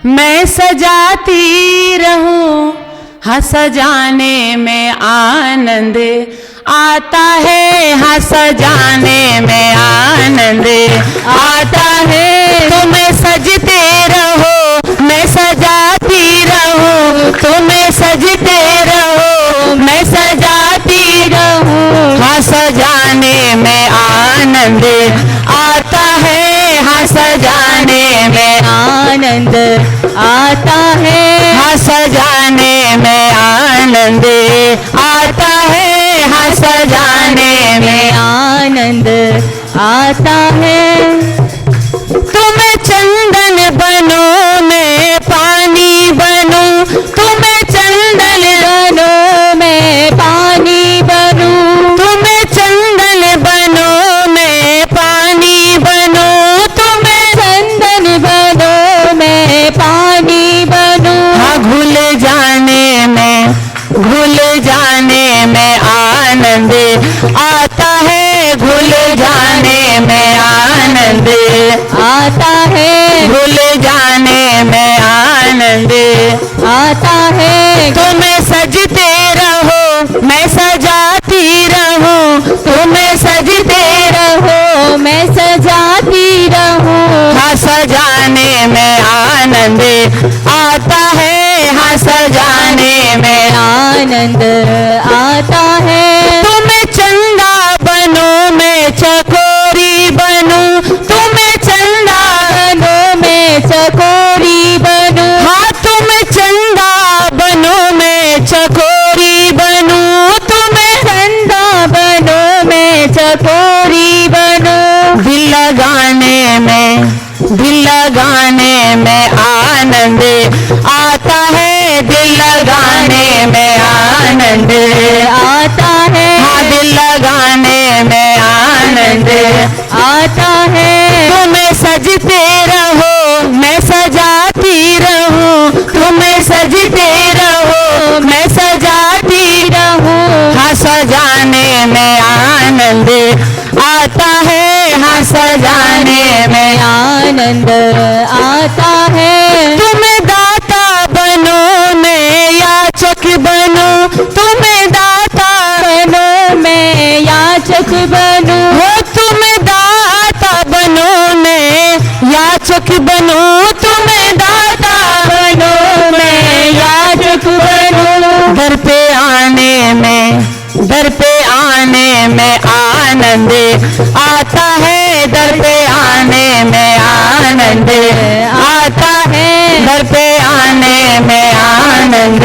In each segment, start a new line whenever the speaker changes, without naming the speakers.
मैं सजाती रहूं, हाँ सजाने में आनंद आता है, हाँ सजाने में आनंद आता है। तुम्हें सजते रहो मैं सजाती रहूं, तुम्हें सजते रहो मैं सजाती रहूं, हाँ सजाने में आनंद आता है, हाँ सजाने में
आनंद आता है,
हाँ सजाने में आनंद आता है, हाँ सजाने में
आनंद आता है।
तुम्हें चंदन बनो मैं पानी बनूं, तुम्हें चंदन
बनो मैं पानी बनूं,
तुम्हें चंदन बनो मैं पानी बनूं, तुम्हें
चंदन बनो मैं पानी बनूं।
हाँ घुल जाने में आनंद आता है, घुल जाने में आनंद
आता है,
भूल जाने में आनंद
आता है।
तुम्हें सजते रहो मैं सजाती रहूं, तुम्हें सजते
रहो मैं सजाती रहूं,
हाँ सजाने में आनंद आता है, हाँ सजाने में
आनंद आता है।
तुम्हें चंदा बनो मैं चकोरी बनूं, तुम्हें चंदा
बनो मैं चकोरी बनूं,
हाँ तुम्हें चंदा बनो मैं चकोरी बनूं, तुम्हें
चंदा बनो मैं चकोरी बनूं।
दिल लगाने में आनंद आता है, दिल लगाने में आनंद
आता है,
हाँ दिल लगाने में आनंद
आता है।
तुम्हें सजते रहो मैं सजाती रहूं, तुम्हें सजते रहो मैं सजाती रहूं, हाँ सजाने में आनंद आता है, हाँ सजाने में
आनंद आता है।
तुम्हें दाता बनो मैं याचक बनूं, तुम्हें दाता
बनो मैं याचक बनूं,
हो तुम्हें दाता बनो मैं याचक बनूं, तुम्हें दाता
बनो मैं याचक बनूं।
दर पे आने में आनंद आता है, दर पे आने में आनंद आता है, दर पे आने में आनंद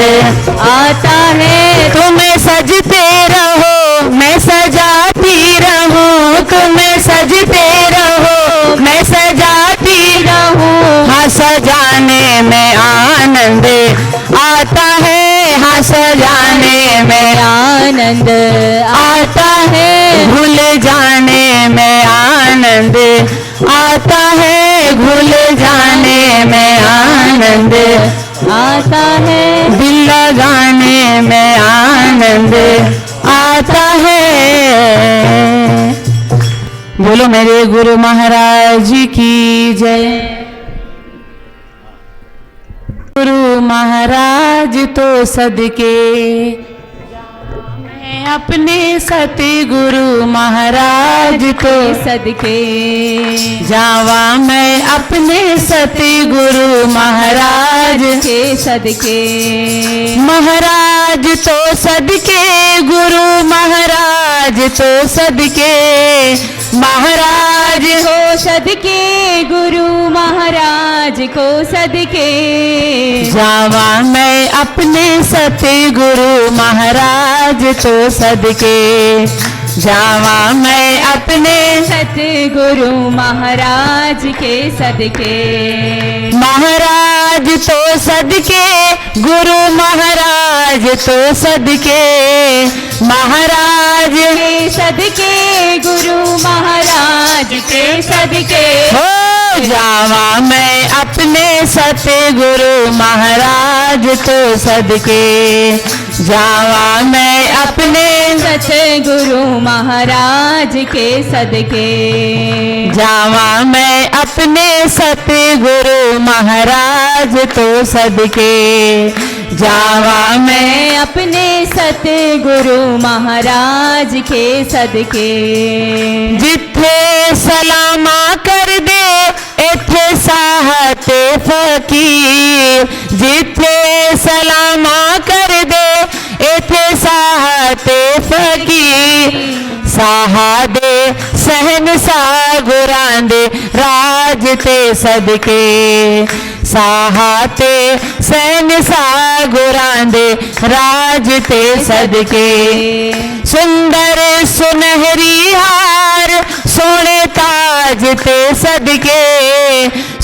आता है।
तुम्हें सजते रहो मैं सजाती रहूं, तुम्हें सजते रहो मैं सजाती रहूं, हाँ सजाने में आनंद आता है, हाँ सजाने में
आनंद आता है।
भूल जाने में आनंद आता है, भूल जाने में आनंद
आता है।
दिल लगाने में आनंद आता है। बोलो मेरे गुरु महाराज की जय। गुरु महाराज तो सदके मैं अपने सतगुरु महाराज को
सदके
जावा, मैं अपने सतगुरु महाराज
के सदके।
महाराज तो सदके, गुरु महाराज तो सदके, महाराज
को सदके, गुरु महाराज को सदके।
जावा मैं अपने सतगुरु महाराज तो सदके, जावा मैं अपने
सतगुरु महाराज के सदके।
महाराज तो सदके, गुरु महाराज तो सदके, महाराज
के सदके, गुरु महाराज के सदके।
हो जावा मैं अपने सतगुरु महाराज तो सदके, जावा मैं अपने
सतगुरु महाराज के सदके।
जावा मैं अपने सतगुरु महाराज तो सदके। जावा मैं
मैं अपने सतगुरु महाराज के सदके।
जिथे सलामा कर दे इथे साहते फकीर। जिथे सलामा कर दे इथे साहते फकीर। साहा दे सहन सागुरां दे राज ते सदके। साहा ते सहन सागुरां दे राज ते सदके। सुंदर सुनहरी हार सोने ताज ते सदके।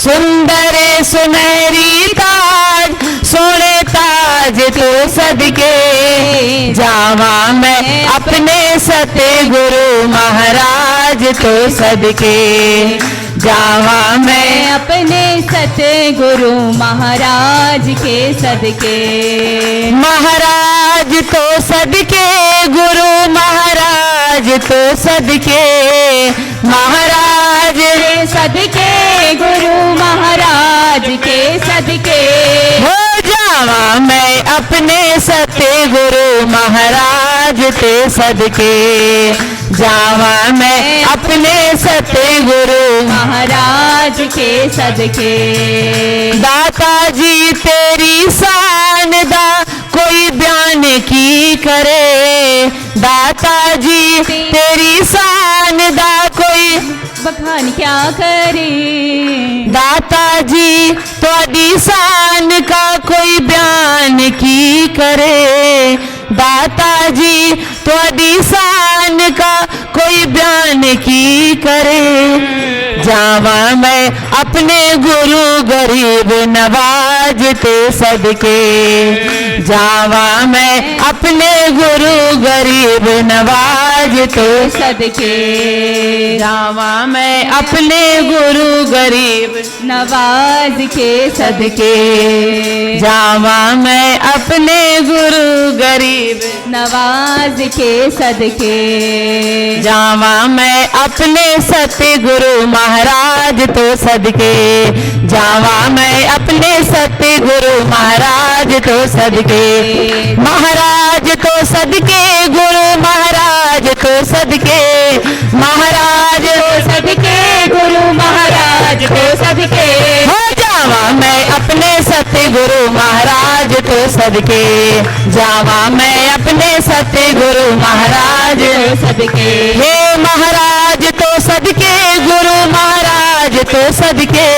सुंदर सुनहरी ताज सोने ताज ते सदके। जावा मैं अपने सतगुरु महाराज तो सदके। जावा मैं
अपने सतगुरु महाराज के सदके।
महाराज तो सदके गुरु महाराज तो सदके। महाराज
के सदके गुरु महाराज के सदके।
हो जावा मैं अपने सतगुरु महाराज ते सदके। जावा मैं अपने सतगुरु
महाराज के सदके।
दाता जी तेरी शान दा कोई बयान की करे। दाता जी तेरी शान दा कोई
बखान क्या करे।
दाता जी तुहाडी शान का कोई बयान की करे। दाता जी तुहाडी शान का कोई बयान की करे। जावा मैं अपने गुरु गरीब नवाज ते सदके। जावा मैं अपने गुरु गरीब नवाज ते
सदके।
जावा मैं अपने गुरु गरीब
नवाज के सदके।
जावा मैं अपने गुरु गरीब
नवाज के सदके।
जावा मैं अपने सतगुरु महाराज तो सदके। जावा मैं अपने सतगुरु महाराज तो सदके। महाराज तो सदके गुरु महाराज तो सदके। महाराज
तो सदके गुरु महाराज को सदके।
हो जावा मैं अपने सतगुरु महाराज तो सदके। जावा मैं अपने सतगुरु महाराज
को सदके।
हे महाराज तो सदके गुरु महाराज तो सदके।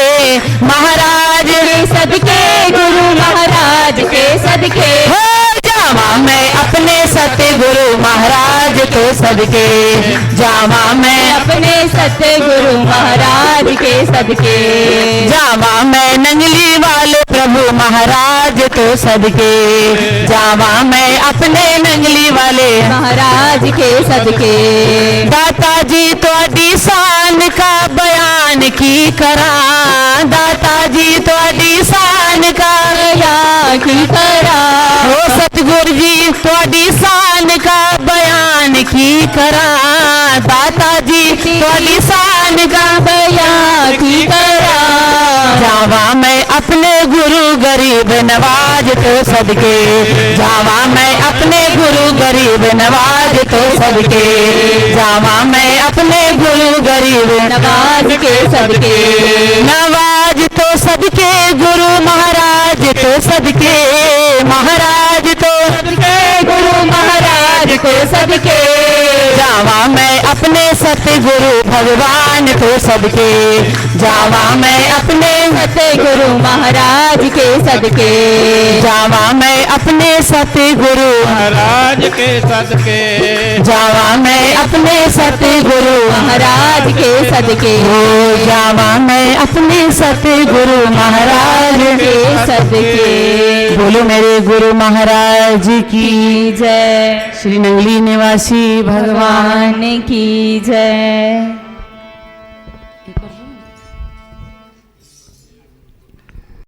महाराज
के सदके गुरु महाराज के सदके।
हो जावा मैं अपने सतगुरु महाराज तो सदके। जावा मैं
अपने सतगुरु महाराज के सदके।
जावा मैं नंगली वाले प्रभु महाराज तो सदके। जावा मैं अपने नंगली वाले
महाराज के सदके।
दाता जी तुहाडी शान का बयान की करा। दाता जी तुहाडी शान का
बयान की करा।
हो सतगुरु जी तुहाडी शान का बयान की करा। दाता जी तुहाडी शान का
बयान की करा।
जावा मैं अपने गुरु गरीब नवाज तो सदके। जावा मैं अपने गुरु गरीब नवाज तो सदके। जावा मैं अपने गुरु गरीब
नवाज के सदके।
नवाज तो सदके गुरु महाराज तो सदके। महाराज तो
सदके गुरु महाराज को सदके।
जावा मैं अपने सतगुरु भगवान तो सदके। जावा मैं अपने
सतगुरु महाराज के सदके।
जावा मैं अपने सतगुरु
महाराज के सदके।
जावा मैं अपने सतगुरु
महाराज के सदके।
हो जावा मैं अपने सतगुरु महाराज
के सदके।
बोलो मेरे गुरु महाराज की
जय।
श्री नंगली निवासी भगवान
भगवान की जय।